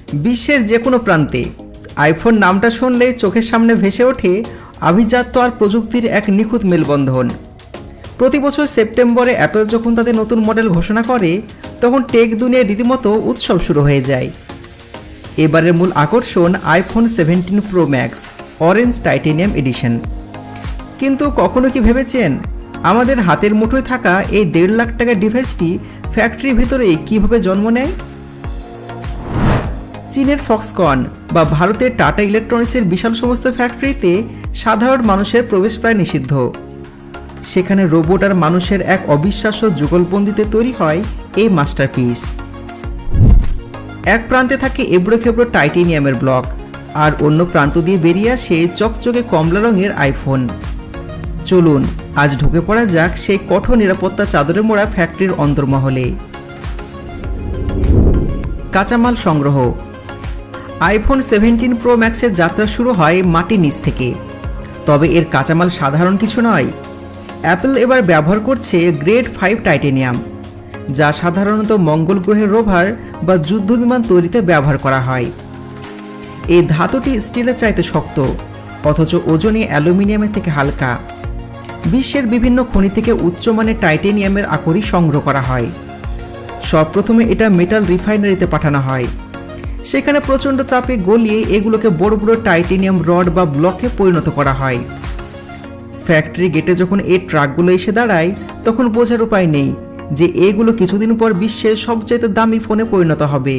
বিশ্বের যে কোনো প্রান্তে আইফোন নামটা শুনলেই চোখের সামনে ভেসে ওঠে আভিজাত্য আর প্রযুক্তির এক নিখুঁত মেলবন্ধন। প্রতি বছর সেপ্টেম্বরে অ্যাপল যখন তাদের নতুন মডেল ঘোষণা করে তখন টেক দুনিয়ায় রীতিমতো উৎসব শুরু হয়ে যায়। এবারের মূল আকর্ষণ iPhone 17 Pro Max orange titanium edition. কিন্তু কখনো কি ভেবেছেন আমাদের হাতের মুঠোয় থাকা এই 1.5 লাখ টাকার ডিভাইসটি ফ্যাক্টরির ভিতরে কীভাবে জন্ম নেয়? চীনের ফক্সকন বা ভারতের টাটা ইলেকট্রনিক্সের বিশাল সমস্ত ফ্যাক্টরিতে সাধারণ মানুষের প্রবেশ প্রায় নিষিদ্ধ। সেখানে রোবট আর মানুষের এক অবিশ্বাস্য যুগলবন্দিতে তৈরি হয় এই মাস্টারপিস। এক প্রান্তে থাকে এবড়ো খেবড়ো টাইটেনিয়ামের ব্লক, আর অন্য প্রান্ত দিয়ে বেরিয়ে আসে চকচকে কমলা রঙের আইফোন। চলুন আজ ঢুকে পড়া যাক সেই কঠোর নিরাপত্তা চাদরে মোড়া ফ্যাক্টরির অন্তর্মহলে। কাঁচামাল সংগ্রহ। আইফোন 17 প্রো ম্যাক্সের যাত্রা শুরু হয় মাটির নিচ থেকে। তবে এর কাঁচামাল সাধারণ কিছু নয়। অ্যাপল এবার ব্যবহার করছে গ্রেড 5 টাইটেনিয়াম, যা সাধারণত মঙ্গল গ্রহের রোভার বা যুদ্ধবিমান তৈরিতে ব্যবহার করা হয়। এই ধাতুটি স্টিলের চাইতে শক্ত, অথচ ওজনে অ্যালুমিনিয়ামের থেকে হালকা। বিশ্বের বিভিন্ন খনি থেকে উচ্চমানের টাইটেনিয়ামের আকরিক সংগ্রহ করা হয়। সর্বপ্রথমে এটা মেটাল রিফাইনারিতে পাঠানো হয়। সেখানে প্রচণ্ড তাপে গলিয়ে এগুলোকে বড় বড় টাইটেনিয়াম রড বা ব্লকে পরিণত করা হয়। ফ্যাক্টরি গেটে যখন এই ট্রাকগুলো এসে দাঁড়ায় তখন বোঝার উপায় নেই যে এগুলো কিছুদিন পর বিশ্বের সবচেয়ে দামি ফোনে পরিণত হবে।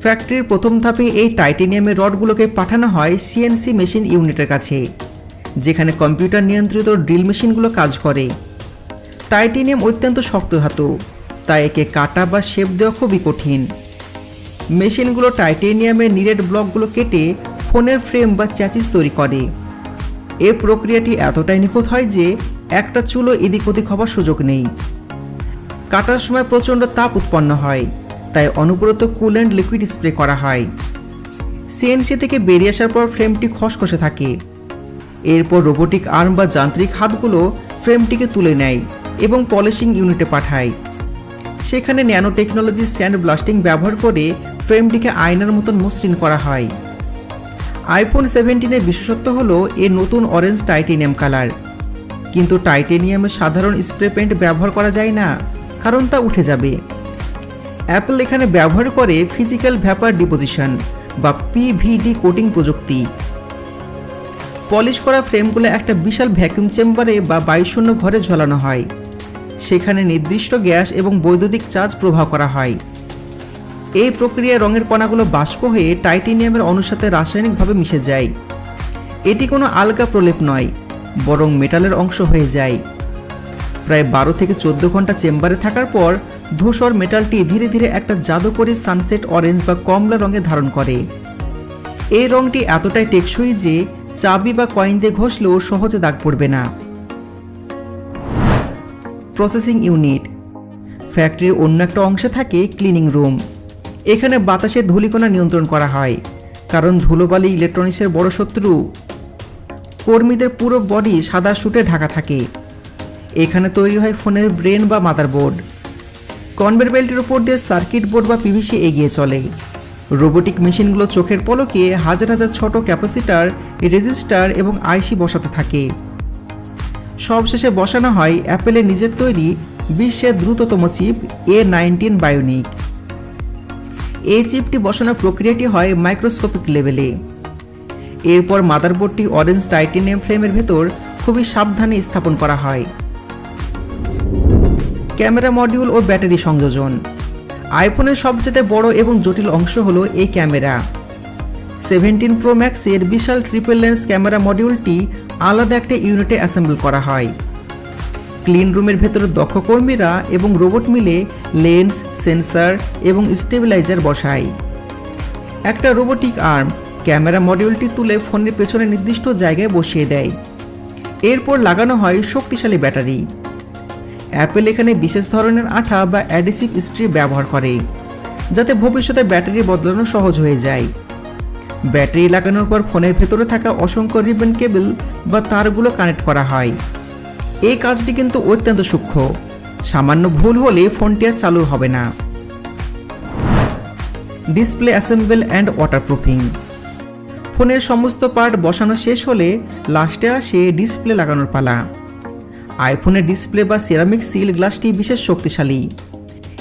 ফ্যাক্টরির প্রথম ধাপে এই টাইটেনিয়ামের রডগুলোকে পাঠানো হয় সিএনসি মেশিন ইউনিটের কাছে, যেখানে কম্পিউটার নিয়ন্ত্রিত ড্রিল মেশিনগুলো কাজ করে। টাইটেনিয়াম অত্যন্ত শক্ত ধাতু, তাই একে কাটা বা শেপ দেওয়া খুবই কঠিন। মেশিনগুলো টাইটেনিয়ামের নিরেট ব্লকগুলো কেটে ফোনের ফ্রেম বা চ্যাসিস তৈরি করে। এই প্রক্রিয়াটি এতটাই নিখুঁত হয় যে একটা চুলো এদিক ওদিক হবার সুযোগ নেই। কাটার সময় প্রচণ্ড তাপ উৎপন্ন হয়, তাই অনবরত কুল্যান্ট লিকুইড স্প্রে করা হয়। সিএনসি থেকে বেরিয়ে আসার পর ফ্রেমটি খসখসে থাকে। এরপর রোবোটিক আর্ম বা যান্ত্রিক হাতগুলো ফ্রেমটিকে তুলে নেয় এবং পলিশিং ইউনিটে পাঠায়। সেখানে ন্যানো টেকনোলজি স্যান্ড ব্লাস্টিং ব্যবহার করে ফ্রেমটিকে আয়নার মতন মসৃণ করা হয়। আইফোন 17-এর বিশেষত্ব হলো এর নতুন অরেঞ্জ টাইটেনিয়াম কালার। কিন্তু টাইটেনিয়ামের সাধারণ স্প্রে পেইন্ট ব্যবহার করা যায় না, কারণ তা উঠে যাবে। অ্যাপল এখানে ব্যবহার করে ফিজিক্যাল ভ্যাপার ডিপোজিশন বা পিভিডি কোটিং প্রযুক্তি। পলিশ করা ফ্রেমগুলো একটা বিশাল ভ্যাকুয়াম চেম্বারে বা বায়ুশূন্য ঘরে ঝোলানো হয়। সেখানে নির্দিষ্ট গ্যাস এবং বৈদ্যুতিক চার্জ প্রবাহ করা হয়। এই প্রক্রিয়ায় রঙের কণাগুলো বাষ্প হয়ে টাইটেনিয়ামের অণুর সাথে রাসায়নিকভাবে মিশে যায়। এটি কোনো আলগা প্রলেপ নয়, বরং মেটালের অংশ হয়ে যায়। প্রায় 12 থেকে 14 ঘন্টা চেম্বারে থাকার পর ধূসর মেটালটি ধীরে ধীরে একটা জাদুকরী সানসেট অরেঞ্জ বা কমলা রঙে ধারণ করে। এই রঙটি এতটাই টেকসই যে চাবি বা কয়েন দিয়ে ঘষলেও সহজে দাগ পড়বে না। Processing unit. ফ্যাক্টরির অন্য একটা অংশে থাকে ক্লিনিং রুম। এখানে বাতাসের ধূলিকণা নিয়ন্ত্রণ করা হয়, কারণ ধুলোবালি ইলেকট্রনিক্সের বড় শত্রু। কর্মীদের পুরো বডি সাদা সুটে ঢাকা থাকে। এখানে তৈরি হয় ফোনের ব্রেন বা মাদারবোর্ড। কনভেয়ার বেল্টের উপর দিয়ে সার্কিট বোর্ড বা পিভিসি এগিয়ে চলে। রোবোটিক মেশিনগুলো চোখের পলকে হাজার হাজার ছোট ক্যাপাসিটার, রেজিস্টার এবং আইসি বসাতে থাকে। সবশেষে বসানো হয় অ্যাপেলের নিজের তৈরি বিশ্বের দ্রুততম চিপ A19 বায়োনিক। এই চিপটি বসানোর প্রক্রিয়াটি হয় মাইক্রোস্কোপিক লেভেলে। এরপর মাদারবোর্ডটি অরেঞ্জ টাইটেনিয়াম ফ্রেমের ভেতর খুবই সাবধানে স্থাপন করা হয়। ক্যামেরা মডিউল ও ব্যাটারি সংযোজন। আইফোনের সবচেয়ে বড় এবং জটিল অংশ হলো এই ক্যামেরা। 17 প্রো ম্যাক্সের বিশাল ট্রিপল লেন্স ক্যামেরা মডিউলটি আলাদা একটা ইউনিটে অ্যাসেম্বল করা হয়। ক্লিন রুমের ভেতরে দক্ষ কর্মীরা এবং রোবট মিলে লেন্স, সেন্সর এবং স্টেবিলাইজার বসায়। একটা রোবোটিক আর্ম ক্যামেরা মডিউলটি তুলে ফোনের পেছনে নির্দিষ্ট জায়গায় বসিয়ে দেয়। এরপর লাগানো হয় শক্তিশালী ব্যাটারি। অ্যাপল এখানে বিশেষ ধরনের আঠা বা অ্যাডিসিভ স্ট্রিপ ব্যবহার করে, যাতে ভবিষ্যতে ব্যাটারি বদলানো সহজ হয়ে যায়। ব্যাটারি লাগানোর পর ফোনের ভেতরে থাকা অসংখ্য রিবন কেবল বা তারগুলো কানেক্ট করা হয়। এই কাজটি কিন্তু অত্যন্ত সূক্ষ্ম, সামান্য ভুল হলে ফোনটি আর চালু হবে না। Display assemble and waterproofing. ফোনের সমস্ত পার্ট বসানো শেষ হলে লাস্টে আসে ডিসপ্লে লাগানোর পালা। আইফোনের ডিসপ্লে বা সিরামিক সিল গ্লাসটি বিশেষ শক্তিশালী।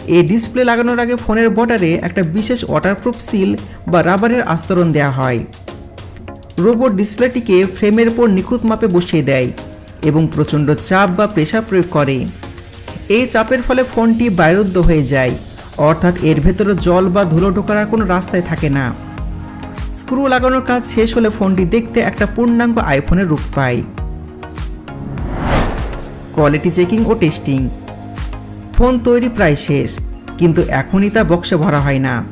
এই ডিসপ্লে লাগানোর আগে ফোনের বর্ডারে একটা বিশেষ ওয়াটারপ্রুফ সিল বা রাবারের আস্তরণ দেওয়া হয়। রোবট ডিসপ্লেটিকে ফ্রেমের উপর নিখুঁত মাপে বসিয়ে দেয় এবং প্রচণ্ড চাপ বা প্রেসার প্রয়োগ করে। এই চাপের ফলে ফোনটি বায়ুরুদ্ধ হয়ে যায়, অর্থাৎ এর ভেতরে জল বা ধুলো ঢোকার আর কোনো রাস্তায় থাকে না। স্ক্রু লাগানোর কাজ শেষ হলে ফোনটি দেখতে একটা পূর্ণাঙ্গ আইফোনের রূপ পায়। কোয়ালিটি চেকিং ও টেস্টিং। ফোন তৈরি প্রায় শেষ, কিন্তু এখনই তা বক্সে ভরা হয় না।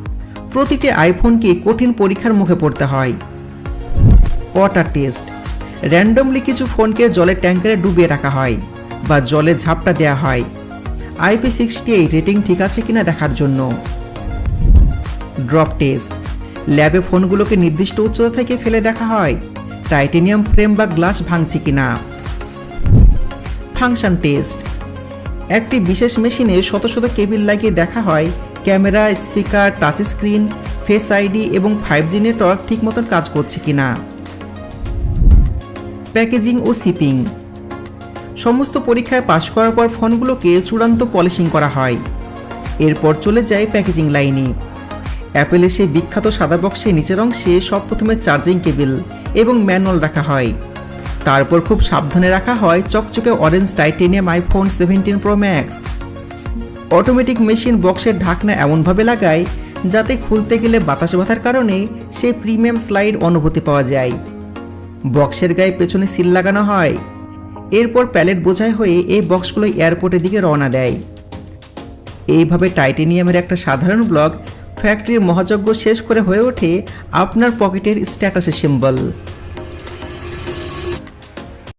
প্রতিটি আইফোনকে কঠিন পরীক্ষার মুখে পড়তে হয়। Water test. র্যান্ডমলি কিছু ফোনকে জলের ট্যাঙ্কারে ডুবিয়ে রাখা হয় বা জলে ঝাপটা দেওয়া হয় IP68 রেটিং ঠিক আছে কিনা দেখার জন্য। Drop test. ল্যাবে ফোনগুলোকে নির্দিষ্ট উচ্চতা থেকে ফেলে দেখা হয় টাইটেনিয়াম ফ্রেম বা গ্লাস ভাঙছে কিনা। Function test. একটি বিশেষ মেশিনে শত শত কেবিল লাগিয়ে দেখা হয় camera, speaker, touch screen, face ID এবং 5G নেটওয়ার্ক ঠিক মতন কাজ করছে কিনা। প্যাকেজিং ও শিপিং। সমস্ত পরীক্ষায় পাশ করার পর ফোনগুলোকে চূড়ান্ত পলিশিং করা হয়। এরপর চলে যায় প্যাকেজিং লাইনে। অ্যাপেলের সেই বিখ্যাত সাদা বক্সের নিচের অংশে সব প্রথমে চার্জিং কেবল এবং ম্যানুয়াল রাখা হয়। তারপর খুব সাবধানে রাখা হয় চকচকে orange titanium iPhone 17 Pro max. Automatic machine বক্সের ঢাকনা এমনভাবে লাগায় যাতে খুলতে গেলে বাতাস বাঁধার কারণে সেই প্রিমিয়াম স্লাইড অনুভূতি পাওয়া যায়। বক্সের গায়ে পেছনে সিল লাগানো হয়। এরপর প্যালেট বোঝাই হয়ে এই বক্সগুলো এয়ারপোর্টের দিকে রওনা দেয়। এইভাবে টাইটেনিয়ামের একটা সাধারণ ব্লক ফ্যাক্টরির মহাযজ্ঞ শেষ করে হয়ে ওঠে আপনার পকেটের স্ট্যাটাসের সিম্বল।